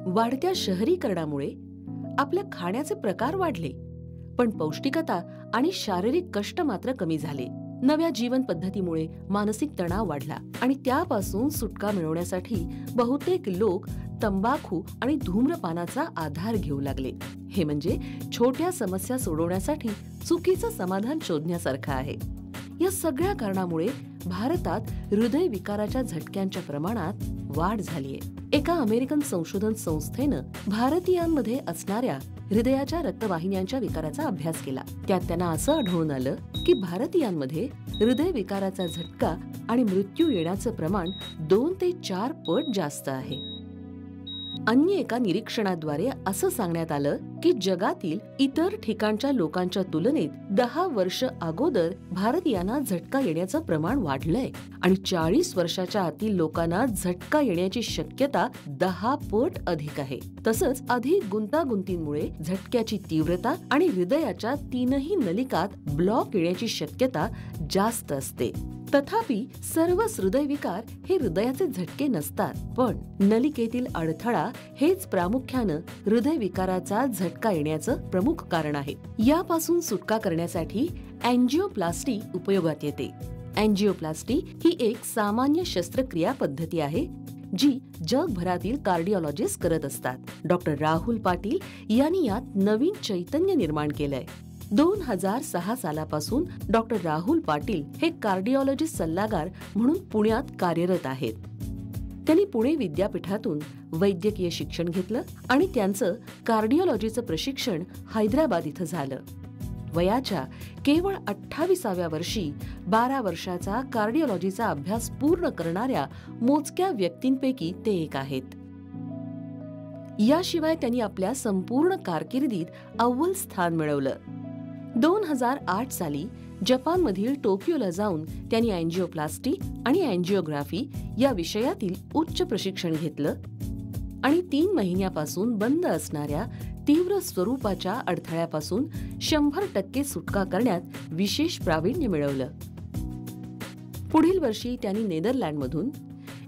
वाढत्या शहरीकरणामुळे आपल्या खाण्याचे प्रकार वाढले, पण पौष्टिकता आणि शारीरिक कष्ट मात्र कमी झाले. नव्या जीवन पद्धतीमुळे मानसिक तणाव वाढला आणि त्यापासून सुटका मिळवण्यासाठी बहुतेक लोक तंबाखू आणि धूम्रपानाचा आधार घेऊ लागले. हे म्हणजे छोट्या समस्या सोडवण्यासाठी चुकीचं समाधान शोधण्यासारखं आहे. या सगळ्या कारणामुळे भारतात हृदयविकाराच्या झटक्यांच्या प्रमाणात वाढ झालीय. एका अमेरिकन संशोधन संस्थेनं भारतीयांमध्ये असणाऱ्या हृदयाच्या रक्तवाहिन्यांच्या विकाराचा अभ्यास केला. त्यात त्यांना असं आढळून आलं की भारतीयांमध्ये हृदयविकाराचा झटका आणि मृत्यू येण्याचं प्रमाण 2 ते 4 पट जास्त आहे. अन्य एका निरीक्षणाद्वारे असं सांगण्यात आलं की जगातील इतर ठिकाणच्या लोकांच्या तुलनेत 10 वर्ष अगोदर भारतीयांना झटका येण्याचं प्रमाण वाढलंय आणि 40 वर्षाच्या आतील लोकांना झटका येण्याची शक्यता 10 पट अधिक आहे. तसंच अधिक गुंतागुंतीमुळे झटक्याची तीव्रता आणि हृदयाच्या 3ही नलिकात ब्लॉक येण्याची शक्यता जास्त असते. तथापि सर्व हृदयविकार हे हृदयाचे झटके नसतात, पण नलिकेतील अडथळा हेच प्रामुख्यानं हृदयविकाराचा झटका येण्याचं प्रमुख कारण आहे. यापासून सुटका करण्यासाठी अँजिओप्लास्टी उपयोगात येते. अँजिओप्लास्टी ही एक सामान्य शस्त्रक्रिया पद्धती आहे जी जगभरातील कार्डिओलॉजिस्ट करत असतात. डॉक्टर राहुल पाटील यांनी यात नवीन चैतन्य निर्माण केलंय. 2006 सालापासून डॉक्टर राहुल पाटील हे कार्डिओलॉजिस्ट सल्लागार म्हणून पुण्यात कार्यरत आहेत. त्यांनी पुणे विद्यापीठातून वैद्यकीय शिक्षण घेतलं आणि त्यांचं कार्डिओलॉजीचं प्रशिक्षण हैदराबाद इथं झालं. वयाच्या केवळ 28व्या वर्षी 12 वर्षाचा कार्डिओलॉजीचा अभ्यास पूर्ण करणाऱ्या मोजक्या व्यक्तींपैकी ते एक आहेत. याशिवाय त्यांनी आपल्या संपूर्ण कारकिर्दीत अव्वल स्थान मिळवलं. 2008 साली जपानमधील टोकियोला जाऊन त्यांनी अँजिओप्लास्टी आणि अँजिओग्राफी या विषयातील उच्च प्रशिक्षण घेतलं आणि 3 महिन्यापासून बंद असणाऱ्या तीव्र स्वरूपाच्या अडथळ्यापासून 100% सुटका करण्यात विशेष प्रावीण्य मिळवलं. पुढील वर्षी त्यांनी नेदरलँडमधून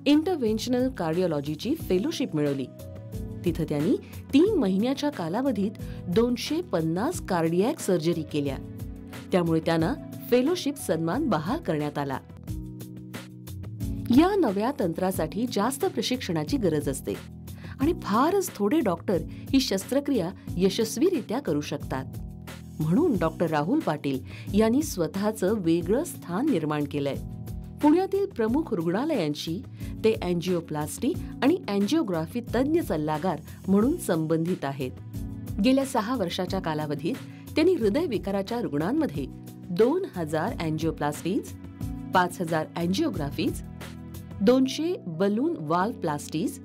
इंटरव्हेन्शनल कार्डिओलॉजीची फेलोशिप मिळवली. तिथं त्यांनी 3 महिन्याच्या कालावधीत 250 कार्डियॅक सर्जरी केल्या. त्यामुळे त्यांना फेलोशिप सन्मान बहाल करण्यात आला. या नव्या तंत्रासाठी जास्त प्रशिक्षणाची गरज असते आणि फारच थोडे डॉक्टर ही शस्त्रक्रिया यशस्वीरित्या करू शकतात. म्हणून डॉक्टर राहुल पाटील यांनी स्वतःचं वेगळं स्थान निर्माण केलंय. पुण्यातील प्रमुख रुग्णालयांशी ते अँजिओप्लास्टी आणि अँजिओग्राफी तज्ञ सल्लागार म्हणून संबंधित आहेत. गेल्या 6 वर्षाच्या कालावधीत त्यांनी हृदयविकाराच्या रुग्णांमध्ये 2000 अँजिओप्लास्टीज, 5000 अँजिओग्राफीज, 200 बलून वाल्व प्लास्टीज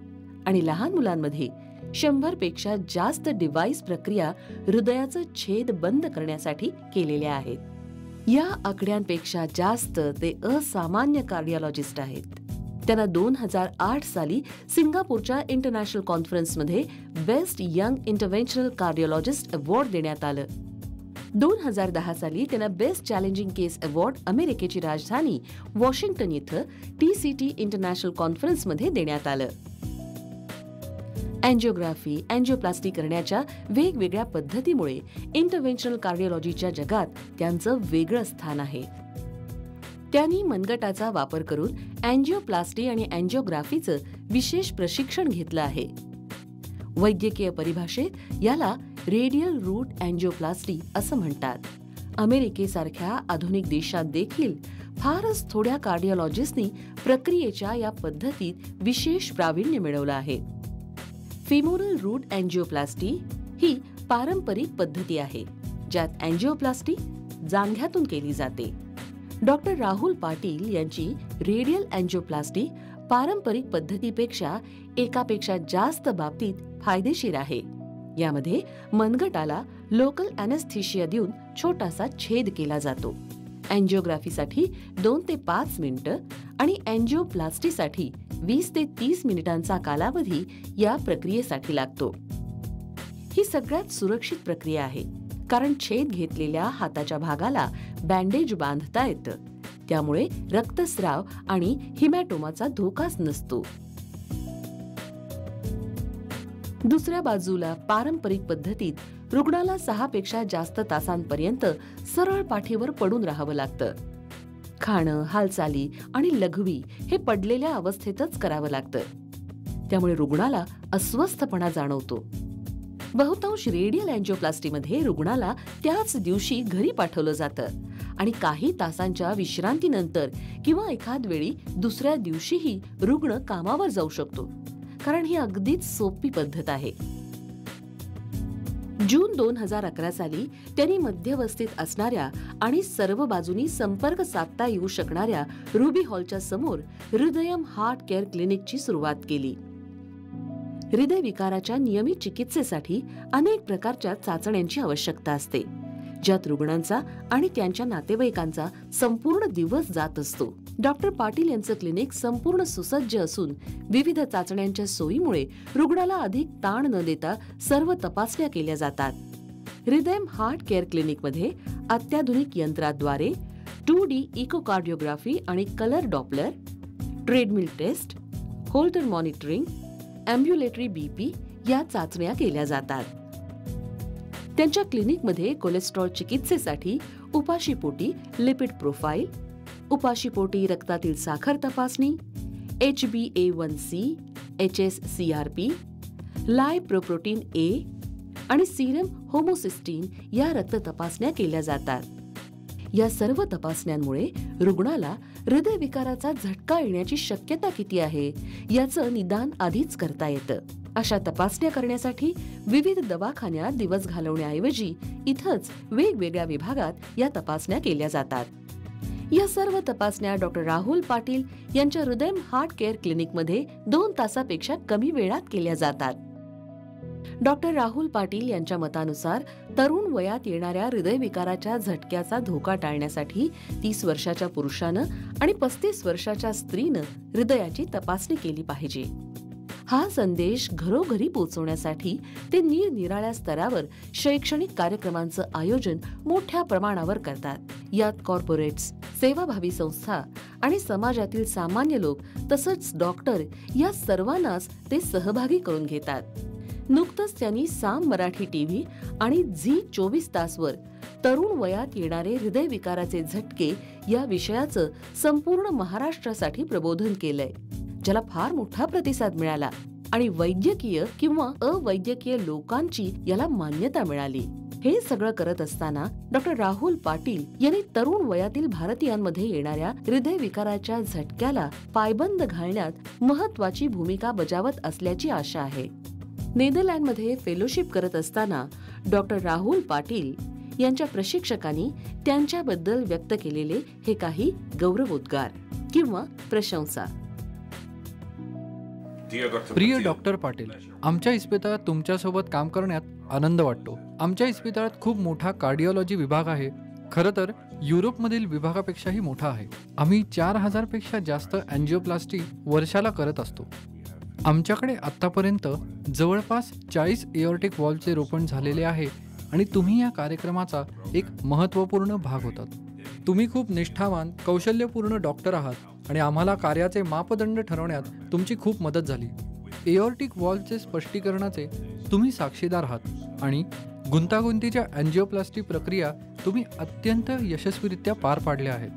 आणि लहान मुलांमध्ये 100 पेक्षा जास्त डिव्हाइस प्रक्रिया हृदयाचं छेद बंद करण्यासाठी केलेल्या आहेत. या आकड्यांपेक्षा जास्त ते असामान्य कार्डिओलॉजिस्ट आहेत. त्यांना 2008 साली सिंगापूरच्या इंटरनॅशनल कॉन्फरन्समध्ये बेस्ट यंग इंटरव्हेन्शनल कार्डिओलॉजिस्ट अवॉर्ड देण्यात आलं. 2010 साली त्यांना बेस्ट चॅलेंजिंग केस अवॉर्ड अमेरिकेची राजधानी वॉशिंग्टन इथं TCT इंटरनॅशनल कॉन्फरन्समध्ये देण्यात आलं. अँजिओग्राफी, अँजिओप्लास्टी करण्याच्या वेगवेगळ्या पद्धतीमुळे इंटरव्हेन्शनल कार्डिओलॉजीच्या जगात त्यांचं वेगळं स्थान आहे. त्यांनी मनगटाचा वापर करून अँजिओप्लास्टी आणि अँजिओग्राफीचं विशेष प्रशिक्षण घेतलं आहे. वैद्यकीय परिभाषेत याला रेडियल रूट अँजिओप्लास्टी असं म्हणतात. अमेरिकेसारख्या आधुनिक देशात देखील फारच थोड्या कार्डिओलॉजिस्टनी प्रक्रियेच्या या पद्धतीत विशेष प्रावीण्य मिळवलं आहे. फेमोरल रूट अँजिओप्लास्टी ही पारंपरिक पद्धती आहे, ज्यात अँजिओप्लास्टी जांघ्यातून केली जाते. डॉक्टर राहुल पाटील यांची रेडियल अँजिओप्लास्टी पारंपरिक पद्धतीपेक्षा एकापेक्षा जास्त बाबतीत फायदेशीर आहे. यामध्ये मनगटाला लोकल अॅनेस्थेशिया देऊन छोटासा छेद केला जातो. अँजिओग्राफीसाठी 2 ते 5 मिनिटं आणि अँजिओप्लास्टीसाठी 20 ते 30 मिनिटांचा कालावधी या प्रक्रियेसाठी लागतो. ही सगळ्यात सुरक्षित प्रक्रिया आहे, कारण छेद घेतलेल्या हाताच्या भागाला बँडेज बांधता येतं. त्यामुळे रक्तस्राव आणि हिमॅटोमाचा धोकाच नसतो. दुसऱ्या बाजूला पारंपरिक पद्धतीत रुग्णाला 6 पेक्षा जास्त तासांपर्यंत सरळ पाठीवर पडून राहावं लागतं. खाणं, हालचाली आणि लघवी हे पडलेल्या अवस्थेतच करावं लागतं. त्यामुळे रुग्णाला अस्वस्थपणा जाणवतो. बहुतांश रेडियल अँजिओप्लास्टीमध्ये रुग्णाला त्याच दिवशी घरी पाठवलं जातं आणि काही तासांच्या विश्रांतीनंतर किंवा एखाद वेळी दुसऱ्या दिवशीही रुग्ण कामावर जाऊ शकतो, कारण ही अगदीच सोपी पद्धत आहे. जून 2011 साली त्यांनी मध्यवस्थेत असणाऱ्या आणि सर्व बाजूनी संपर्क साधता येऊ शकणाऱ्या रुबी हॉलच्या समोर हृदयम हार्ट केअर क्लिनिकची सुरुवात केली. हृदयविकाराच्या नियमित चिकित्सेसाठी अनेक प्रकारच्या चाचण्यांची आवश्यकता असते, ज्यात रुग्णांचा आणि त्यांच्या नातेवाईकांचा संपूर्ण दिवस जात असतो. डॉक्टर पाटील यांचं क्लिनिक संपूर्ण सुसज्ज असून विविध चाचण्यांच्या सोयीमुळे रुग्णाला अधिक ताण न देता सर्व तपासण्या केल्या जातात. हृदयम हार्ट केअर क्लिनिकमध्ये अत्याधुनिक यंत्राद्वारे 2D इकोकार्डिओग्राफी आणि colour Doppler, treadmill test, Holter monitoring, ambulatory BP या चाचण्या केल्या जातात. त्यांच्या क्लिनिकमध्ये कोलेस्ट्रॉल चिकित्सेसाठी उपाशीपोटी लिपिड प्रोफाइल, उपाशीपोटी रक्तातील साखर तपासणी, HbA1c, HSCRP, लायप्रोप्रोटीन A आणि सीरम होमोसिस्टीन या रक्त तपासण्या केल्या जातात. या सर्व तपासण्यांमुळे रुग्णाला हृदयविकाराचा झटका येण्याची शक्यता किती आहे याचं निदान आधीच करता येतं. अशा तपासण्या करण्यासाठी विविध दवाखान्यात दिवस घालवण्याऐवजी इथंच वेगवेगळ्या विभागात या तपासण्या केल्या जातात. या सर्व तपासण्या डॉक्टर राहुल पाटील यांच्या हृदयम हार्ट केअर क्लिनिकमध्ये 2 तासापेक्षा कमी वेळात केल्या जातात. डॉक्टर राहुल पाटील यांच्या मतानुसार तरुण वयात येणाऱ्या हृदयविकाराच्या झटक्याचा धोका टाळण्यासाठी 30 वर्षाच्या पुरुषानं आणि 35 वर्षाच्या स्त्रीनं हृदयाची तपासणी केली पाहिजे. हा संदेश घरोघरी पोहोचवण्यासाठी ते निरनिराळ्या स्तरावर शैक्षणिक कार्यक्रमांचं आयोजन मोठ्या प्रमाणावर करतात. यात कॉर्पोरेट्स, सेवाभावी संस्था आणि समाजातील सामान्य लोक तसंच डॉक्टर या सर्वांनाच ते सहभागी करून घेतात. नुकतंच त्यांनी साम मराठी टीव्ही आणि झी 24 तासवर तरुण वयात येणारे हृदयविकाराचे झटके या विषयाचं संपूर्ण महाराष्ट्रासाठी प्रबोधन केलंय, ज्याला फार मोठा प्रतिसाद मिळाला आणि वैद्यकीय किंवा अवैद्यकीय लोकांची याला मान्यता मिळाली. हे सगळं करत असताना डॉक्टर राहुल पाटील यांनी तरुण वयातील भारतीयांमध्ये येणाऱ्या हृदयविकाराच्या झटक्याला पायबंद घालण्यात महत्वाची भूमिका बजावत असल्याची आशा आहे. नेदरलँडमध्ये फेलोशिप करत असताना डॉक्टर राहुल पाटील यांच्या प्रशिक्षकांनी त्यांच्याबद्दल व्यक्त केलेले हे काही गौरवोद्गार किंवा प्रशंसा. प्रिय डॉक्टर पाटील, आमच्या इस्पितळात तुमच्यासोबत काम करण्यात आनंद वाटतो. आमच्या इस्पितळात खूप मोठा कार्डिओलॉजी विभाग आहे. खरं तर युरोपमधील विभागापेक्षाही मोठा आहे. आम्ही 4000 पेक्षा जास्त अँजिओप्लास्टी वर्षाला करत असतो. आमच्याकडे आतापर्यंत जवळपास 40 एओर्टिक व्हॉल्वचे रोपण झालेले आहे आणि तुम्ही या कार्यक्रमाचा एक महत्त्वपूर्ण भाग होतात. तुम्ही खूप निष्ठावान, कौशल्यपूर्ण डॉक्टर आहात आणि आम्हाला कार्याचे मापदंड ठरवण्यात तुमची खूप मदत झाली. एओर्टिक व्हॉल्वचे स्पष्टीकरणाचे तुम्ही साक्षीदार आहात आणि गुंतागुंतीच्या अँजिओप्लास्टी प्रक्रिया तुम्ही अत्यंत यशस्वीरित्या पार पाडल्या आहेत.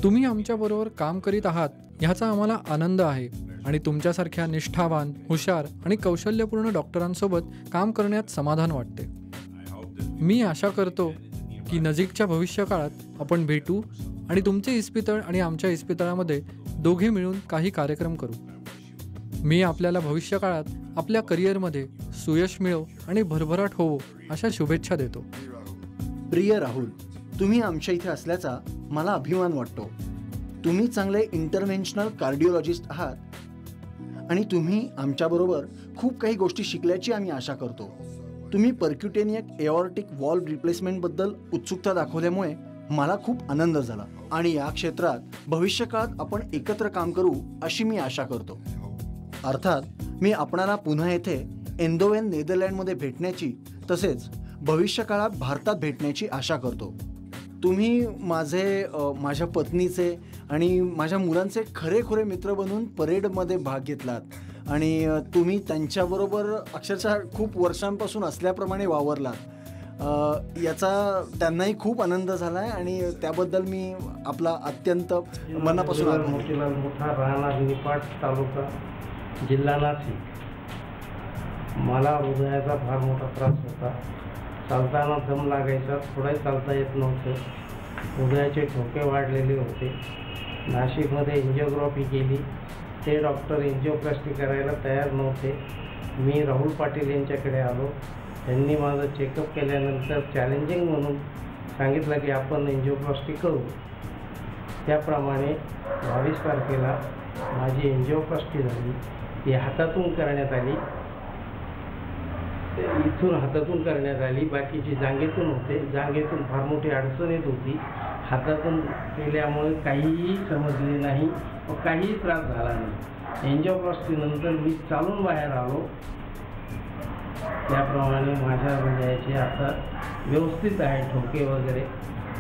तुम्ही आमच्याबरोबर काम करीत आहात ह्याचा आम्हाला आनंद आहे आणि तुमच्यासारख्या निष्ठावान, हुशार आणि कौशल्यपूर्ण डॉक्टरांसोबत काम करण्यात समाधान वाटते. मी आशा करतो की नजीकच्या भविष्यकाळात आपण भेटू आणि तुमचे इस्पितळ आणि आमच्या इस्पितळामध्ये दोघे मिळून काही कार्यक्रम करू. मी आपल्याला भविष्यकाळात आपल्या करिअरमध्ये सुयश मिळो आणि भरभराट होवो अशा शुभेच्छा देतो. प्रिय राहुल, तुम्ही आमच्या इथे असल्याचा मला अभिमान वाटतो. तुम्ही चांगले इंटरव्हेन्शनल कार्डिओलॉजिस्ट आहात आणि तुम्ही आमच्याबरोबर खूप काही गोष्टी शिकल्याची आम्ही आशा करतो. तुम्ही पर्क्युटेनियक एओर्टिक व्हॉल्व रिप्लेसमेंटबद्दल उत्सुकता दाखवल्यामुळे मला खूप आनंद झाला आणि या क्षेत्रात भविष्यकाळात आपण एकत्र काम करू अशी मी आशा करतो. अर्थात मी आपणाला पुन्हा येथे एंदोवेन नेदरलँडमध्ये भेटण्याची तसेच भविष्यकाळात भारतात भेटण्याची आशा करतो. तुम्ही माझ्या पत्नीचे आणि माझ्या मुलांचे खरे मित्र बनून परेडमध्ये भाग घेतलात आणि तुम्ही त्यांच्याबरोबर अक्षरशः खूप वर्षांपासून असल्याप्रमाणे वावरलात. याचा त्यांनाही खूप आनंद झाला आहे आणि त्याबद्दल मी आपला अत्यंत मनापासून आभार. मोतीलाल मोठा, राहणार निपाट तालुका, जिल्हा नाशिक. मला हृदयाचा फार मोठा त्रास होता. चालताना दम लागायचा, थोडाही चालता येत नव्हतं. हृदयाचे ठोके वाढलेले होते. नाशिकमध्ये एन्जिओग्राफी केली. ते डॉक्टर एन्जिओप्लास्टी करायला तयार नव्हते. मी राहुल पाटील यांच्याकडे आलो. त्यांनी माझं चेकअप केल्यानंतर चॅलेंजिंग म्हणून सांगितलं की आपण एन्जिओप्लास्टी करू. त्याप्रमाणे 22 तारखेला माझी एन्जिओप्लास्टी झाली. ती हातातून करण्यात आली. इथून हातातून करण्यात आली. बाकीची जांघेतून होते. जांघेतून फार मोठी अडचण येत होती. हातातून केल्यामुळे काहीही समजले नाही व काहीही त्रास झाला नाही. एन्जिओप्लास्टीनंतर मी चालून बाहेर आलो. त्याप्रमाणे माझ्या हृदयाचे आता व्यवस्थित आहे. ठोके वगैरे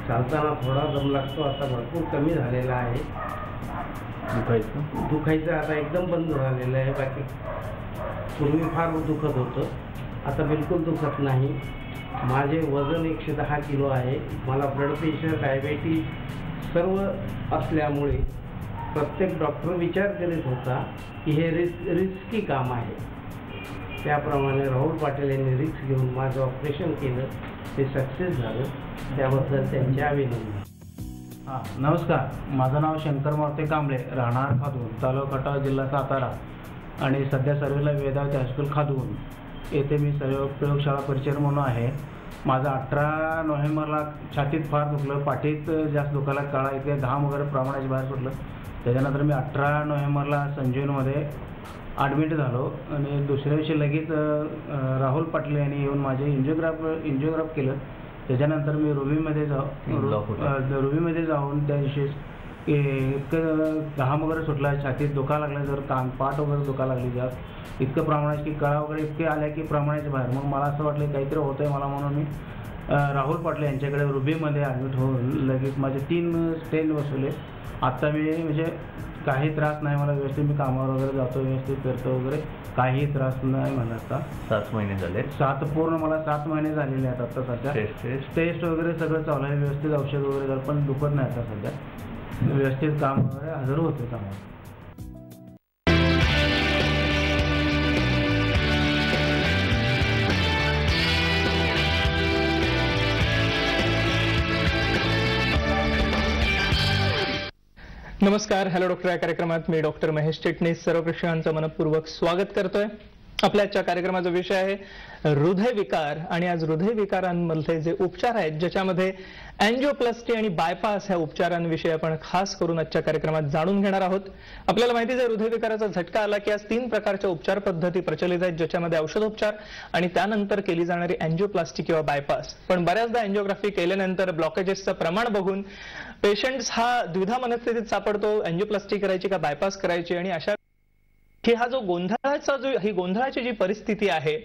चालताना थोडा दम लागतो, आता भरपूर कमी झालेला आहे. दुखायचं आता एकदम बंद झालेलं आहे. बाकी पूर्वी फार दुखत होतं, आता बिलकुल दुखत नाही. माझे वजन 110 किलो आहे. मला ब्लड प्रेशर, डायबेटीज सर्व असल्यामुळे प्रत्येक डॉक्टर विचार करीत होता की हे रिस्की काम आहे. त्याप्रमाणे राहुल पाटील यांनी रिस्क घेऊन माझं ऑपरेशन केलं. ते सक्सेस झालं. त्याबद्दल त्यांचे अभिनंदन. नमस्कार, माझं नाव शंकर मारुती कांबळे, राहणार खादून, तालुका खटाव, जिल्हा सातारा आणि सध्या सर्व्हिसला वेदावती हायस्कूल खादून येथे मी सर्व प्रयोगशाळा परिचय म्हणून आहे. माझं 18 नोव्हेंबरला छातीत फार दुखलं, पाठीत जास्त दुखायला, काळा इथे घाम वगैरे प्रमाणाच्या बाहेर सुटलं. त्याच्यानंतर मी 18 नोव्हेंबरला संजीवनीमध्ये ॲडमिट झालो आणि दुसऱ्या दिवशी लगेच राहुल पाटील यांनी येऊन माझे एन्जिओग्राफ केलं. त्याच्यानंतर मी रुबीमध्ये जाऊन त्या दिवशी इतकं घाम वगैरे सुटला, छातीत दुखायला लागलं, जर पाठ वगैरे दुखायला लागली जास्त, इतकं प्रमाणात की कळा वगैरे इतके आल्या की प्रमाणाच्या बाहेर. मग मला असं वाटलं काहीतरी होतं आहे मला, म्हणून मी राहुल पाटील यांच्याकडे रुबीमध्ये ॲडमिट होऊन लगेच माझे 3 स्टेंट बसवले. आत्ता मी म्हणजे काही त्रास नाही मला, व्यवस्थित मी कामावर वगैरे जातो, व्यवस्थित करतो वगैरे, काही त्रास नाही मला. आता 7 महिने झाले. 7 पूर्ण मला 7 महिने झालेले आहेत आता सध्या. टेस्ट वगैरे सगळं चालू आहे, व्यवस्थित औषध वगैरे झालं, पण दुखत नाही आता सध्या. व्यवस्थित काम वगैरे हजर होते कामावर. नमस्कार, हॅलो डॉक्टर या कार्यक्रमात मी डॉक्टर महेश चिटणीस सर्व प्रेक्षकांचं मनपूर्वक स्वागत करतोय. आपल्या आजच्या कार्यक्रमाचा विषय आहे हृदयविकार आणि आज हृदयविकारांमधले जे उपचार आहेत ज्याच्यामध्ये अँजिओप्लास्टी आणि बायपास ह्या उपचारांविषयी आपण खास करून आजच्या कार्यक्रमात जाणून घेणार आहोत. आपल्याला माहिती आहे हृदयविकाराचा झटका आला की आज 3 प्रकारच्या उपचार पद्धती प्रचलित आहेत, ज्याच्यामध्ये औषधोपचार आणि त्यानंतर केली जाणारी अँजिओप्लास्टी किंवा बायपास. पण बऱ्याचदा अँजिओग्राफी केल्यानंतर ब्लॉकेजेसचं प्रमाण बघून पेशंट्स हा द्विधा मनस्थितीत सापडतो, अँजिओप्लास्टी करायची का बायपास करायची. आणि अशा की हा जो ही गोंधळाची जी परिस्थिती आहे,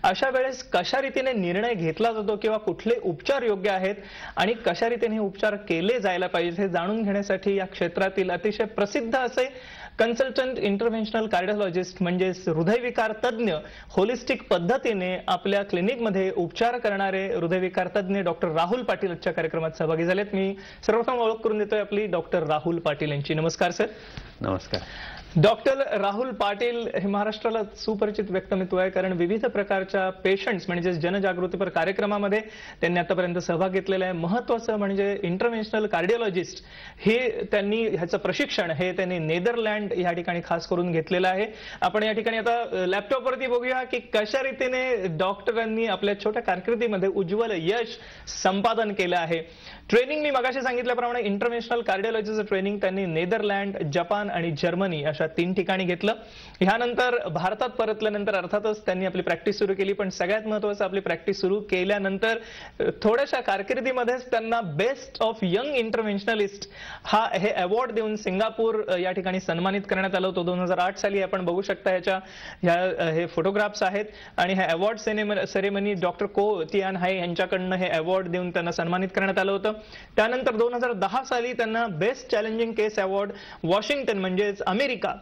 अशा वेळेस कशा रीतीने निर्णय घेतला जातो किंवा कुठले उपचार योग्य आहेत आणि कशा रीतीने हे उपचार केले जायला पाहिजे हे जाणून घेण्यासाठी या क्षेत्रातील अतिशय प्रसिद्ध असे कन्सल्टंट इंटरव्हेन्शनल कार्डिओलॉजिस्ट म्हणजेच हृदयविकार तज्ञ होलिस्टिक पद्धतीने आपल्या क्लिनिकमध्ये उपचार करणारे हृदयविकार तज्ञ डॉक्टर राहुल पाटील आजच्या कार्यक्रमात सहभागी झालेत. मी सर्वप्रथम ओळख करून देतोय आपली डॉक्टर राहुल पाटील यांची. नमस्कार सर. नमस्कार. डॉक्टर राहुल पाटील हे महाराष्ट्राला सुपरिचित व्यक्तिमत्व आहे, कारण विविध प्रकारच्या पेशंट्स म्हणजे जनजागृतीपर कार्यक्रमामध्ये त्यांनी आतापर्यंत सहभाग घेतलेला आहे. महत्त्वाचं म्हणजे इंटरव्हेन्शनल कार्डिओलॉजिस्ट हे त्यांनी ह्याचं प्रशिक्षण हे त्यांनी नेदरलँड या ठिकाणी खास करून घेतलेलं आहे. आपण या ठिकाणी आता लॅपटॉपवरती बघूया की कशा रीतीने डॉक्टरांनी आपल्या छोट्या कारकिर्दीमध्ये उज्ज्वल यश संपादन केलं आहे. ट्रेनिंग मी मगाशी सांगितल्याप्रमाणे इंटरव्हेन्शनल कार्डिओलॉजीचं ट्रेनिंग त्यांनी नेदरलँड, जपान आणि जर्मनी अशा 3 ठिकाणी घेतलं. ह्यानंतर भारतात परतल्यानंतर अर्थातच त्यांनी आपली प्रॅक्टिस सुरू केली, पण सगळ्यात महत्त्वाचं आपली प्रॅक्टिस सुरू केल्यानंतर थोड्याशा कारकिर्दीमध्येच त्यांना बेस्ट ऑफ यंग इंटरव्हेन्शनलिस्ट हे अवॉर्ड देऊन सिंगापूर या ठिकाणी सन्मानित करण्यात आलं होतं 2008 साली. आपण बघू शकता हे फोटोग्राफ्स आहेत आणि हे अवॉर्ड सेरेमनी डॉक्टर को तियान हाय यांच्याकडनं हे अवॉर्ड देऊन त्यांना सन्मानित करण्यात आलं होतं. त्यानंतर 2010 साली त्यांना बेस्ट चॅलेंजिंग केस अवॉर्ड वॉशिंग्टन म्हणजेच अमेरिका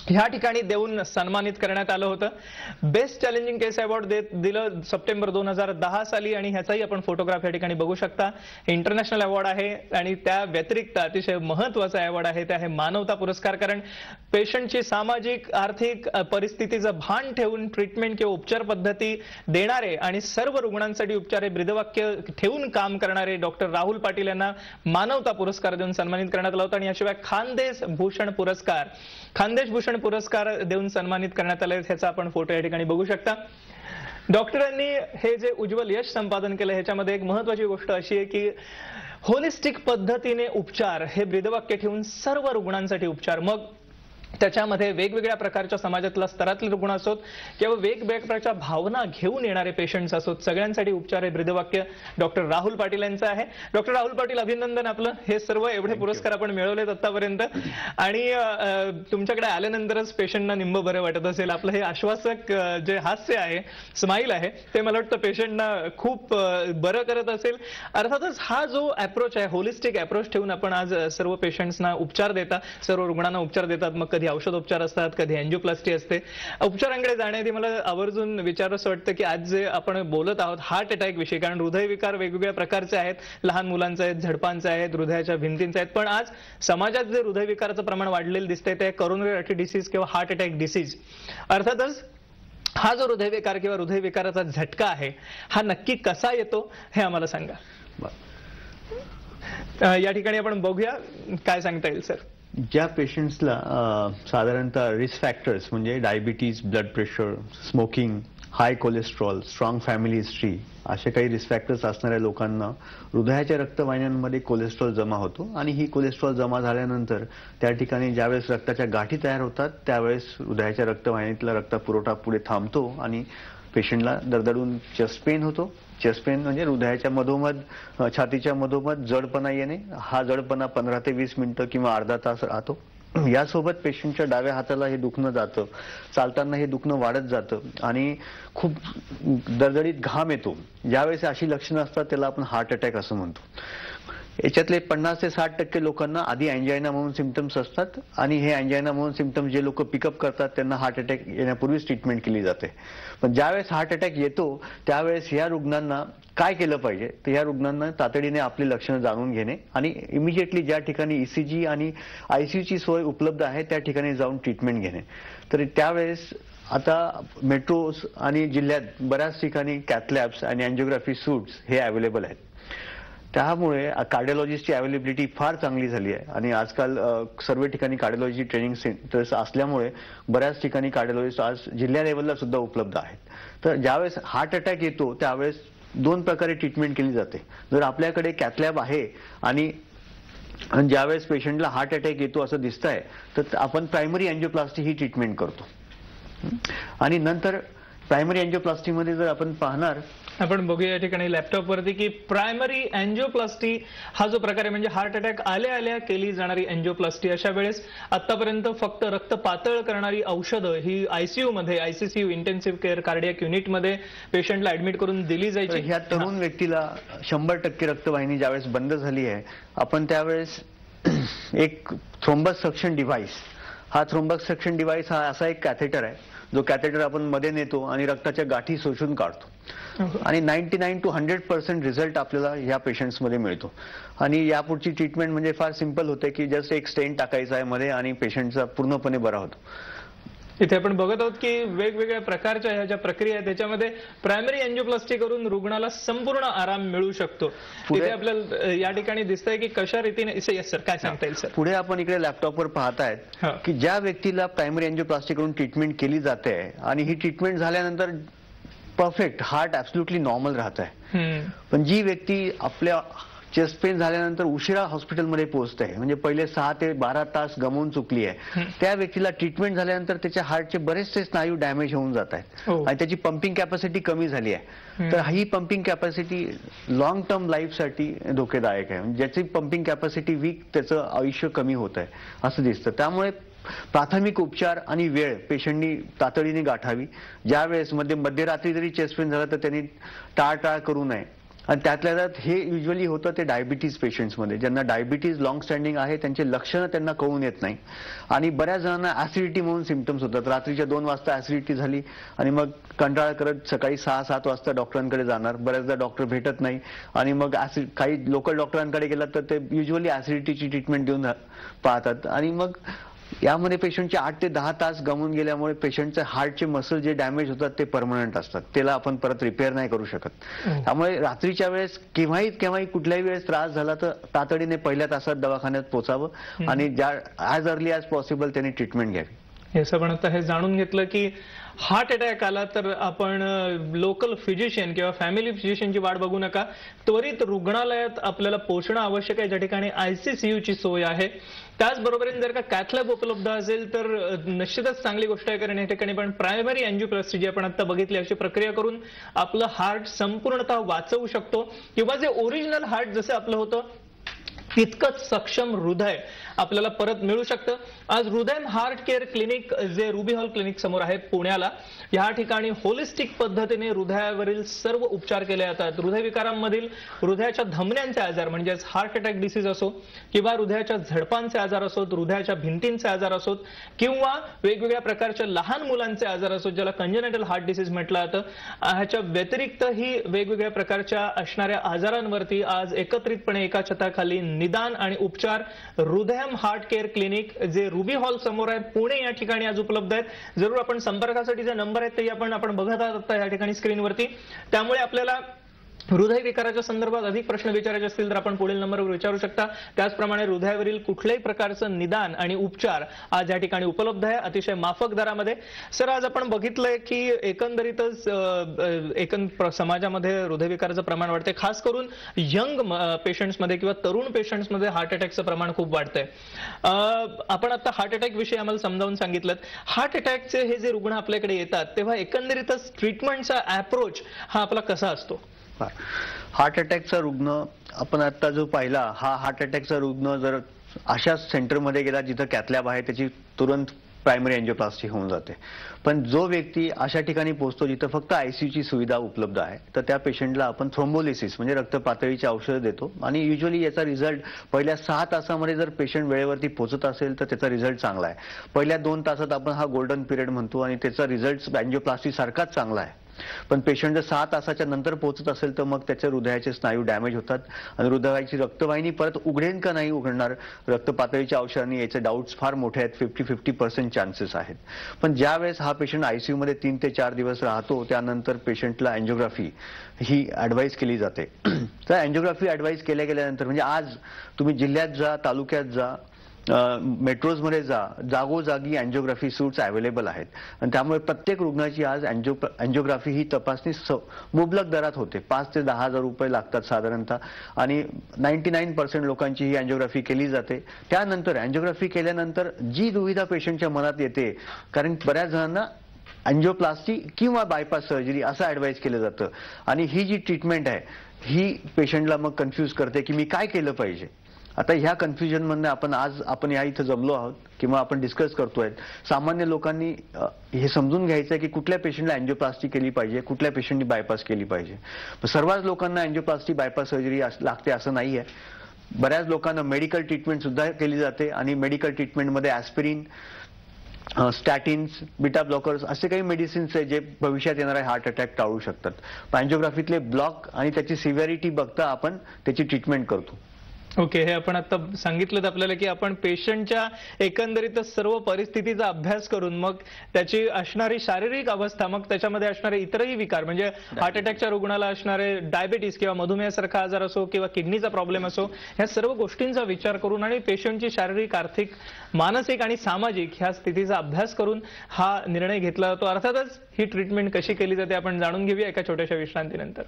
ह्या ठिकाणी देऊन सन्मानित करण्यात आलं होतं. बेस्ट चॅलेंजिंग केस अवॉर्ड दिलं सप्टेंबर 2010 साली आणि ह्याचाही आपण फोटोग्राफ या ठिकाणी बघू शकता. इंटरनॅशनल अवॉर्ड आहे आणि त्या व्यतिरिक्त अतिशय महत्वाचा अवॉर्ड आहे ते आहे मानवता पुरस्कार. कारण पेशंटची सामाजिक आर्थिक परिस्थितीचं भान ठेवून ट्रीटमेंट किंवा उपचार पद्धती देणारे आणि सर्व रुग्णांसाठी उपचार ब्रीदवाक्य ठेवून काम करणारे डॉक्टर राहुल पाटील यांना मानवता पुरस्कार देऊन सन्मानित करण्यात आला होता. आणि याशिवाय खानदेश भूषण पुरस्कार देऊन सन्मानित करण्यात आले. ह्याचा आपण फोटो या ठिकाणी बघू शकता. डॉक्टरांनी हे जे उज्ज्वल यश संपादन केलं ह्याच्यामध्ये एक महत्वाची गोष्ट अशी आहे की होलिस्टिक पद्धतीने उपचार हे ब्रीदवाक्य ठेवून सर्व रुग्णांसाठी उपचार, मग त्याच्यामध्ये वेगवेगळ्या प्रकारच्या समाजातल्या स्तरातले रुग्ण असोत किंवा वेगवेगळ्या प्रकारच्या भावना घेऊन येणारे पेशंट्स असोत, सगळ्यांसाठी उपचार हे ब्रीदवाक्य डॉक्टर राहुल पाटील यांचं आहे. डॉक्टर राहुल पाटील, अभिनंदन आपलं. हे सर्व एवढे पुरस्कार आपण मिळवलेत आतापर्यंत आणि तुमच्याकडे आल्यानंतरच पेशंटना निंब बरं वाटत असेल. आपलं हे आश्वासक जे हास्य आहे, स्माईल आहे, ते मला वाटतं पेशंटना खूप बरं करत असेल. अर्थातच हा जो अप्रोच आहे, होलिस्टिक अप्रोच ठेवून आपण आज सर्व पेशंट्सना उपचार देता, सर्व रुग्णांना उपचार देतात. मग कधी औषधोपचार असतात, कधी एंजिओप्लास्टी असते. उपचारांकडे जाण्याआधी मला आवर्जून विचारावंसं वाटतं की आज जे आपण बोलत आहोत हार्ट अटॅक विषयी, कारण हृदयविकार वेगवेगळ्या प्रकारचे आहेत, लहान मुलांचे आहेत, झडपांचे आहेत, हृदयाच्या भिंतींचे आहेत. पण आज समाजात जे हृदयविकाराचं प्रमाण वाढलेलं दिसतंय ते करोनरी आर्टरी डिसीज किंवा हार्ट अटॅक डिसीज. अर्थातच हा जो हृदयविकार किंवा हृदयविकाराचा झटका आहे हा नक्की कसा येतो हे आम्हाला सांगा. या ठिकाणी आपण बघूया काय सांगता येईल सर. ज्या पेशंट्सला साधारणतः रिस्क फॅक्टर्स म्हणजे डायबिटीज, ब्लड प्रेशर, स्मोकिंग, हाय कोलेस्ट्रॉल, स्ट्रॉंग फॅमिली हिस्ट्री असे काही रिस्क फॅक्टर्स असणाऱ्या लोकांना हृदयाच्या रक्तवाहिन्यांमध्ये कोलेस्ट्रॉल जमा होतो आणि ही कोलेस्ट्रॉल जमा झाल्यानंतर त्या ठिकाणी ज्यावेळेस रक्ताच्या गाठी तयार होतात त्यावेळेस हृदयाच्या रक्तवाहिनीतला रक्तपुरवठा पुढे थांबतो आणि पेशंटला दरदरून चेस्ट पेन होतो. चेस्ट पेन म्हणजे हृदयाच्या मधोमध, छातीच्या मधोमध जडपणा येणे. हा जडपणा 15 ते 20 मिनिटं किंवा अर्धा तास राहतो. यासोबत पेशंटच्या डाव्या हाताला हे दुखणं जातं, चालताना हे दुखणं वाढत जातं आणि खूप दरदरीत घाम येतो. ज्यावेळेस अशी लक्षणं असतात त्याला आपण हार्ट अटॅक असं म्हणतो. याच्यातले 50 ते 60% लोकांना आधी अँजायना म्हणून सिम्पटम्स असतात आणि हे अँजायना म्हणून सिम्पटम्स जे लोक पिकअप करतात त्यांना हार्ट अटॅक येण्यापूर्वीच ट्रीटमेंट केली जाते. पण ज्यावेळेस हार्ट अटॅक येतो त्यावेळेस ह्या रुग्णांना काय केलं पाहिजे तर ह्या रुग्णांना तातडीने आपली लक्षणं जाणून घेणे आणि इमिजिएटली ज्या ठिकाणी ECG आणि ICUची सोय उपलब्ध आहे त्या ठिकाणी जाऊन ट्रीटमेंट घेणे. तर त्यावेळेस आता मेट्रोज आणि जिल्ह्यात बऱ्याच ठिकाणी कॅथलॅब्स आणि अँजिओग्राफी सूट्स हे अवेलेबल आहेत. त्यामुळे कार्डिओलॉजिस्टची अवेलेबिलिटी फार चांगली झाली आहे आणि आजकाल सर्व ठिकाणी कार्डिओलॉजी ट्रेनिंग सेंटर्स असल्यामुळे बऱ्याच ठिकाणी कार्डिओलॉजिस्ट आज जिल्हा लेवलला सुद्धा उपलब्ध आहेत. तर ज्यावेळेस हार्ट अटॅक येतो त्यावेळेस 2 प्रकारे ट्रीटमेंट केली जाते. जर आपल्याकडे कॅथलॅब आहे आणि ज्यावेळेस पेशंटला हार्ट अटॅक येतो असं दिसतंय तर आपण प्रायमरी अँजिओप्लास्टी ही ट्रीटमेंट करतो. आणि नंतर प्रायमरी अँजिओप्लास्टीमध्ये जर आपण पाहणार, आपण बघूया या ठिकाणी लॅपटॉप वरती की प्रायमरी अँजिओप्लास्टी हा जो प्रकार आहे म्हणजे हार्ट अटॅक आल्या आल्या केली जाणारी अँजिओप्लास्टी. अशा वेळेस आतापर्यंत फक्त रक्त पातळ करणारी औषधं ही ICU मध्ये, ICCU इंटेन्सिव्ह केअर कार्डियाक युनिटमध्ये पेशंटला ऍडमिट करून दिली जायची. ह्या तरुण व्यक्तीला 100% रक्तवाहिनी ज्यावेळेस बंद झाली आहे आपण त्यावेळेस एक थ्रोम्बस सक्शन डिव्हाइस, हा थ्रोम्बस सक्शन डिव्हाइस हा असा एक कॅथेटर आहे जो कॅथेटर आपण मध्ये नेतो आणि रक्ताच्या गाठी शोषून काढतो आणि 99 to 100% रिझल्ट आपल्याला या पेशंट्समध्ये मिळतो. आणि यापुढची ट्रीटमेंट म्हणजे फार सिंपल होते की जस्ट एक स्टेंट टाकायचा आहे मध्ये आणि पेशंटचा पूर्णपणे बरा होतो. इथे आपण बघत आहोत की वेगवेगळ्या प्रकारच्या ह्या ज्या प्रक्रिया आहेत त्याच्यामध्ये प्रायमरी अँजिओप्लास्टी करून रुग्णाला संपूर्ण आराम मिळू शकतो. इथे आपल्याला या ठिकाणी दिसतंय की कशा रीतीने. येस सर, काय सांगता येईल सर. पुढे आपण इकडे लॅपटॉपवर पाहतायत की ज्या व्यक्तीला प्रायमरी अँजिओप्लास्टी करून ट्रीटमेंट केली जाते आणि ही ट्रीटमेंट झाल्यानंतर परफेक्ट हार्ट ऍब्सोल्युटली नॉर्मल राहत आहे. पण जी व्यक्ती आपल्या चेस्ट पेन झाल्यानंतर उशिरा हॉस्पिटलमध्ये पोहोचते म्हणजे पहिले 6 ते 12 तास गमावून चुकली आहे त्या व्यक्तीला ट्रीटमेंट झाल्यानंतर त्याच्या हार्टचे बरेचसे स्नायू डॅमेज होऊन जात आहेत आणि त्याची पंपिंग कॅपॅसिटी कमी झाली आहे. तर ही पंपिंग कॅपॅसिटी लॉंग टर्म लाईफसाठी धोकेदायक आहे. ज्याची पंपिंग कॅपॅसिटी वीक त्याचं आयुष्य कमी होत आहे असं दिसतं. त्यामुळे प्राथमिक उपचार आणि वेळ पेशंटनी तातडीने गाठावी. ज्यावेळेस मध्यरात्री जरी चेस्ट पेन झाला तर त्यांनी टाळटाळ करू नये आणि त्यातल्या त्यात हे युजली होतं ते डायबिटीज पेशंट्समध्ये, ज्यांना डायबिटीज लॉंग स्टँडिंग आहे, त्यांचे लक्षणं त्यांना कळून येत नाही आणि बऱ्याच जणांना ऍसिडिटी म्हणून सिम्पटम्स होतात. रात्रीच्या 2 वाजता ऍसिडिटी झाली आणि मग कंटाळा करत सकाळी 6-7 वाजता डॉक्टरांकडे जाणार. बऱ्याचदा डॉक्टर भेटत नाही आणि मग काही लोकल डॉक्टरांकडे गेलात तर ते युजली ऍसिडिटीची ट्रीटमेंट देऊन पाहतात आणि मग यामध्ये पेशंटचे 8 ते 10 तास गमावून गेल्यामुळे पेशंटचे हार्टचे मसल जे डॅमेज होतात ते परमनंट असतात, त्याला आपण परत रिपेअर नाही करू शकत. त्यामुळे रात्रीच्या वेळेस केव्हाही कुठल्याही वेळेस त्रास झाला तर तातडीने पहिल्या तासात दवाखान्यात पोहोचावं आणि ॲज अर्ली ॲज पॉसिबल त्यांनी ट्रीटमेंट घ्यावी. हे सगळं आता हे जाणून घेतलं की हार्ट अटॅक आला तर आपण लोकल फिजिशियन किंवा फॅमिली फिजिशियनची वाट बघू नका, त्वरित रुग्णालयात आपल्याला पोहोचणं आवश्यक आहे, ज्या ठिकाणी ICCUची सोय आहे. त्याचबरोबरीने जर का कॅथलॅब उपलब्ध असेल तर निश्चितच चांगली गोष्ट आहे, कारण या ठिकाणी पण प्रायमरी एंजिओप्लास्टी जी आपण आता बघितली अशी प्रक्रिया करून आपलं हार्ट संपूर्णतः वाचवू शकतो किंवा जे ओरिजिनल हार्ट जसं आपलं होतं तितकंच सक्षम हृदय आपल्याला परत मिळू शकतं. आज हृदय हार्ट केअर क्लिनिक जे रुबी हॉल क्लिनिक समोर आहे पुण्याला, या ठिकाणी होलिस्टिक पद्धतीने हृदयावरील सर्व उपचार केले जातात. हृदयविकारांमधील हृदयाच्या धमन्यांचे आजार म्हणजेच हार्ट अटॅक डिसीज असो किंवा हृदयाच्या झडपांचे आजार असोत, हृदयाच्या भिंतींचे आजार असोत किंवा वेगवेगळ्या प्रकारच्या लहान मुलांचे आजार असोत ज्याला कंजेनिटल हार्ट डिसीज म्हटलं जातं, ह्याच्या व्यतिरिक्तही वेगवेगळ्या प्रकारच्या असणाऱ्या आजारांवरती आज एकत्रितपणे एका छताखाली निदान आणि उपचार हृदय हार्ट केअर क्लिनिक जे रुबी हॉल समोर आहे पुणे या ठिकाणी आज उपलब्ध आहेत. जरूर आपण संपर्कासाठी जे नंबर आहेत ते आपण बघत आहात या ठिकाणी स्क्रीनवरती. त्यामुळे आपल्याला हृदयविकाराच्या संदर्भात अधिक प्रश्न विचारायचे असतील तर आपण पुढील नंबरवर विचारू शकता. त्याचप्रमाणे हृदयावरील कुठल्याही प्रकारचं निदान आणि उपचार आज या ठिकाणी उपलब्ध आहे अतिशय माफक दरामध्ये. सर, आज आपण बघितलंय की एकंदरीतच समाजामध्ये हृदयविकाराचं प्रमाण वाढतंय, खास करून यंग पेशंट्समध्ये किंवा तरुण पेशंट्समध्ये हार्ट अटॅकचं प्रमाण खूप वाढतंय. आपण आता हार्ट अटॅक विषयी आम्हाला समजावून सांगितलं. हार्ट अटॅकचे हे जे रुग्ण आपल्याकडे येतात तेव्हा एकंदरीतच ट्रीटमेंटचा अप्रोच हा आपला कसा असतो? हार्ट अटॅकचा रुग्ण आपण आता जो पाहिला, हा हार्ट अटॅकचा रुग्ण जर अशा सेंटरमध्ये गेला जिथं कॅथलॅब आहे त्याची तुरंत प्रायमरी एंजिओप्लास्टी होऊन जाते. पण जो व्यक्ती अशा ठिकाणी पोहोचतो जिथं फक्त ICUची सुविधा उपलब्ध आहे तर त्या पेशंटला आपण थ्रोम्बोलिसिस म्हणजे रक्त पातळीची औषधं देतो आणि युजली याचा रिझल्ट पहिल्या 6 तासामध्ये जर पेशंट वेळेवरती पोहोचत असेल तर त्याचा रिझल्ट चांगला आहे. पहिल्या 2 तासात आपण हा गोल्डन पिरियड म्हणतो आणि त्याचा रिझल्ट एंजिओप्लास्टी सारखाच चांगला आहे. पण पेशंट जर 6 तासाच्या नंतर पोहोचत असेल तर मग त्याच्या हृदयाचे स्नायू डॅमेज होतात आणि हृदयाची रक्तवाहिनी परत उघडेन का नाही उघडणार, रक्त पातळीच्या औषधांनी याचे डाऊट्स फार मोठे आहेत. 50% चान्सेस आहेत. पण ज्या वेळेस हा पेशंट ICU मध्ये 3 ते 4 दिवस राहतो त्यानंतर पेशंटला अँजिओग्राफी ही ॲडवाईस केली जाते. तर अँजिओग्राफी ॲडवाईस गेल्यानंतर म्हणजे आज तुम्ही जिल्ह्यात जा, तालुक्यात जा, मेट्रोजमध्ये जा, जागोजागी अँजिओग्राफी सूट्स अवेलेबल आहेत आणि त्यामुळे प्रत्येक रुग्णाची आज अँजिओग्राफी ही तपासणी मुबलक दरात होते. 5 ते 10 हजार रुपये लागतात साधारणतः आणि 99% लोकांची ही अँजिओग्राफी केली जाते. त्यानंतर अँजिओग्राफी केल्यानंतर जी दुविधा पेशंटच्या मनात येते, कारण बऱ्याच जणांना अँजिओप्लास्टी किंवा बायपास सर्जरी असं ॲडवाईस केलं जातं आणि ही जी ट्रीटमेंट आहे ही पेशंटला मग कन्फ्यूज करते की मी काय केलं पाहिजे. आता ह्या कन्फ्युजनमधनं आज आपण या इथं जमलो आहोत किंवा आपण डिस्कस करतोय. सामान्य लोकांनी हे समजून घ्यायचं की कुठल्या पेशंटला अँजिओप्लास्टी केली पाहिजे, कुठल्या पेशंटनी बायपास केली पाहिजे. सर्वच लोकांना अँजिओप्लास्टी बायपास सर्जरी लागते असं नाही आहे. बऱ्याच लोकांना मेडिकल ट्रीटमेंट सुद्धा केली जाते आणि मेडिकल ट्रीटमेंटमध्ये ॲस्पिरिन, स्टॅटिन्स, बीटा ब्लॉकर्स असे काही मेडिसिन्स आहे जे भविष्यात येणारे हार्ट अटॅक टाळू शकतात. अँजिओग्राफीतले ब्लॉक आणि त्याची सिव्हिरिटी बघता आपण त्याची ट्रीटमेंट करतो. ओके, हे आपण आता सांगितलं आपल्याला की आपण पेशंटच्या एकंदरीतच सर्व परिस्थितीचा अभ्यास करून मग त्याची असणारी शारीरिक अवस्था, मग त्याच्यामध्ये असणारे इतरही विकार म्हणजे हार्ट अटॅकच्या रुग्णाला असणारे डायबिटीस किंवा मधुमेहासारखा आजार असो किंवा किडनीचा प्रॉब्लेम असो, ह्या सर्व गोष्टींचा विचार करून आणि पेशंटची शारीरिक, आर्थिक, मानसिक आणि सामाजिक ह्या स्थितीचा अभ्यास करून हा निर्णय घेतला जातो. अर्थातच ही ट्रीटमेंट कशी केली जाते आपण जाणून घेऊया एका छोट्याशा विश्रांतीनंतर.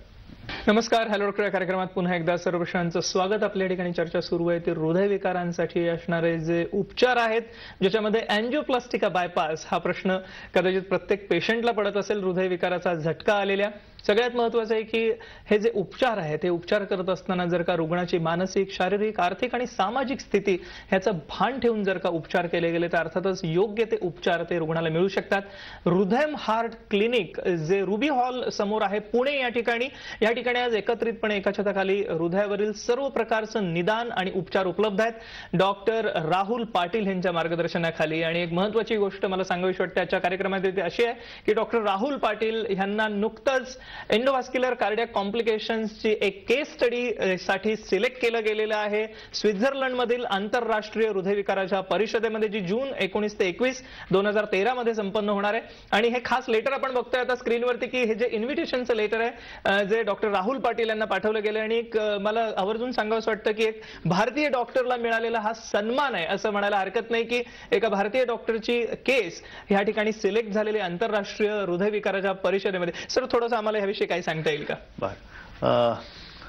नमस्कार, हॅलो डॉक्टर या कार्यक्रमात पुन्हा एकदा सर्व प्रश्नांचं स्वागत. आपल्या ठिकाणी चर्चा सुरू आहे ती हृदयविकारांसाठी असणारे जे उपचार आहेत ज्याच्यामध्ये अँजिओप्लास्टी का बायपास हा प्रश्न कदाचित प्रत्येक पेशंटला पडत असेल. हृदयविकाराचा झटका आलेल्या सगळ्यात महत्त्वाचं आहे की हे जे उपचार आहेत ते उपचार करत असताना जर का रुग्णाची मानसिक, शारीरिक, आर्थिक आणि सामाजिक स्थिती ह्याचं भान ठेवून जर का उपचार केले गेले तर अर्थातच योग्य ते उपचार ते रुग्णाला मिळू शकतात. हृदय हार्ट क्लिनिक जे रुबी हॉल समोर आहे पुणे या ठिकाणी आज एकत्रितपणे एका छताखाली हृदयावरील सर्व प्रकारचं निदान आणि उपचार उपलब्ध आहेत डॉक्टर राहुल पाटील यांच्या मार्गदर्शनाखाली. आणि एक महत्त्वाची गोष्ट मला सांगावीशी वाटते आजच्या कार्यक्रमात ती अशी आहे की डॉक्टर राहुल पाटील यांना नुकतंच एंडोव्हास्क्युलर कार्डियक कॉम्प्लिकेशन्सची एक केस स्टडी साठी सिलेक्ट केलं गेलेलं आहे स्वित्झर्लंडमधील आंतरराष्ट्रीय हृदयविकाराच्या परिषदेमध्ये जी जून 19 ते 21, 2013 मध्ये संपन्न होणार आहे. आणि हे खास लेटर आपण बघतोय आता स्क्रीनवरती की हे जे इन्व्हिटेशनचं लेटर आहे जे डॉक्टर राहुल पाटील यांना पाठवलं गेलं आणि एक मला आवर्जून सांगावंसं वाटतं की एक भारतीय डॉक्टरला मिळालेला हा सन्मान आहे असं म्हणायला हरकत नाही की एका भारतीय डॉक्टरची केस या ठिकाणी सिलेक्ट झालेली आंतरराष्ट्रीय हृदयविकाराच्या परिषदेमध्ये. सर थोडंसं आम्हाला ह्याविषयी काही सांगता येईल का? बरं,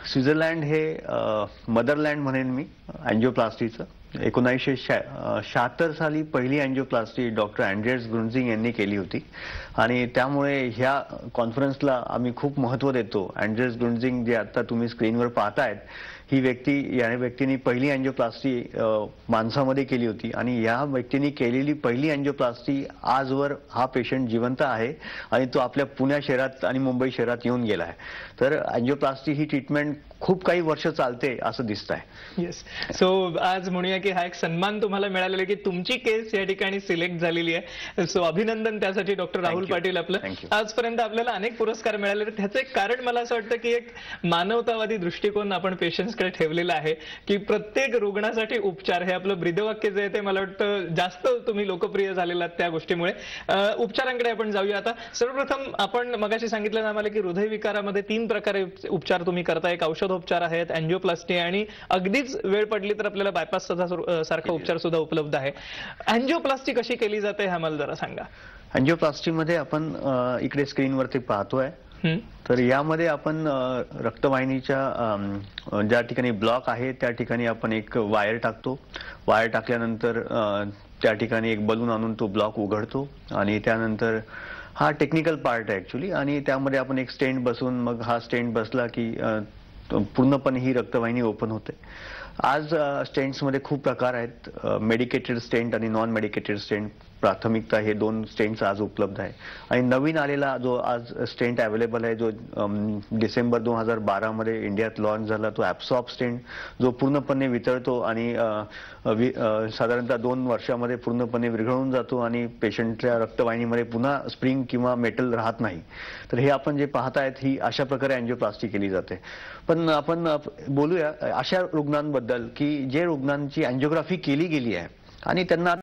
स्वित्झर्लंड हे मदरलँड म्हणेन मी अँजिओप्लास्टीचं. 1976 साली पहिली अँजिओप्लास्टी डॉक्टर अँड्रेस ग्रुंझिंग यांनी केली होती आणि त्यामुळे ह्या कॉन्फरन्सला आम्ही खूप महत्त्व देतो. अँड्रेस ग्रुंझिंग जे आता तुम्ही स्क्रीनवर पाहतायत या व्यक्तीने पहिली अँजिओप्लास्टी माणसामध्ये केली होती आणि या व्यक्तीने केलेली पहिली अँजिओप्लास्टी आजवर हा पेशंट जिवंत आहे आणि तो आपल्या पुणे शहरात आणि मुंबई शहरात येऊन गेला आहे. तर अँजिओप्लास्टी ही ट्रीटमेंट खूप काही वर्ष चालते असं दिसत आहे. येस, सो आज म्हणूया की हा एक सन्मान तुम्हाला मिळालेला आहे की तुमची केस या ठिकाणी सिलेक्ट झालेली आहे. सो अभिनंदन त्यासाठी डॉक्टर राहुल पाटील. आपलं आजपर्यंत आपल्याला अनेक पुरस्कार मिळाले त्याचं एक कारण मला असं वाटतं की एक मानवतावादी दृष्टिकोन आपण पेशंट्सकडे ठेवलेला आहे की प्रत्येक रुग्णासाठी उपचार हे आपलं ब्रीदवाक्य जे आहे ते मला वाटतं जास्त तुम्ही लोकप्रिय झालेला त्या गोष्टीमुळे. उपचारांकडे आपण जाऊया आता. सर्वप्रथम आपण मगाशी सांगितलं आम्हाला की हृदयविकारामध्ये 3 प्रकारे उपचार तुम्ही करता. एक औषधोपचार आहेत, अँजिओप्लास्टी आणि अगदीच वेळ पडली तर आपल्याला बायपास सारखा उपचार सुद्धा उपलब्ध आहे. अँजिओप्लास्टी कशी केली जाते हे आम्हाला जरा सांगा. अँजिओप्लास्टीमध्ये आपण इकडे स्क्रीनवरती पाहतोय तर यामध्ये आपण रक्तवाहिनीच्या ज्या ठिकाणी ब्लॉक आहे त्या ठिकाणी आपण एक वायर टाकतो. वायर टाकल्यानंतर त्या ठिकाणी एक बलून आणून तो ब्लॉक उघडतो आणि त्यानंतर हा टेक्निकल पार्ट आहे ऍक्च्युली आणि त्यामध्ये आपण एक स्टेंट बसवून मग हा स्टेंट बसला की पूर्णपणे ही रक्तवाहिनी ओपन होते. आज स्टेंट्समध्ये खूप प्रकार आहेत, मेडिकेटेड स्टेंट आणि नॉन मेडिकेटेड स्टेंट. प्राथमिकता हे 2 स्टेंट्स आज उपलब्ध आहे आणि नवीन आलेला जो आज स्टेंट अवेलेबल आहे जो डिसेंबर 2012 मध्ये इंडियात लॉन्च झाला तो ॲब्सॉर्ब स्टेंट जो पूर्णपणे वितळतो आणि साधारणतः 2 वर्षामध्ये पूर्णपणे विरघळून जातो आणि पेशंटच्या रक्तवाहिनीमध्ये पुन्हा स्प्रिंग किंवा मेटल राहत नाही. तर हे आपण जे पाहतायत ही अशा प्रकारे अँजिओप्लास्टी केली जाते. पण आपण बोलूया अशा रुग्णांबद्दल की जे रुग्णांची अँजिओग्राफी केली गेली आहे आणि त्यांना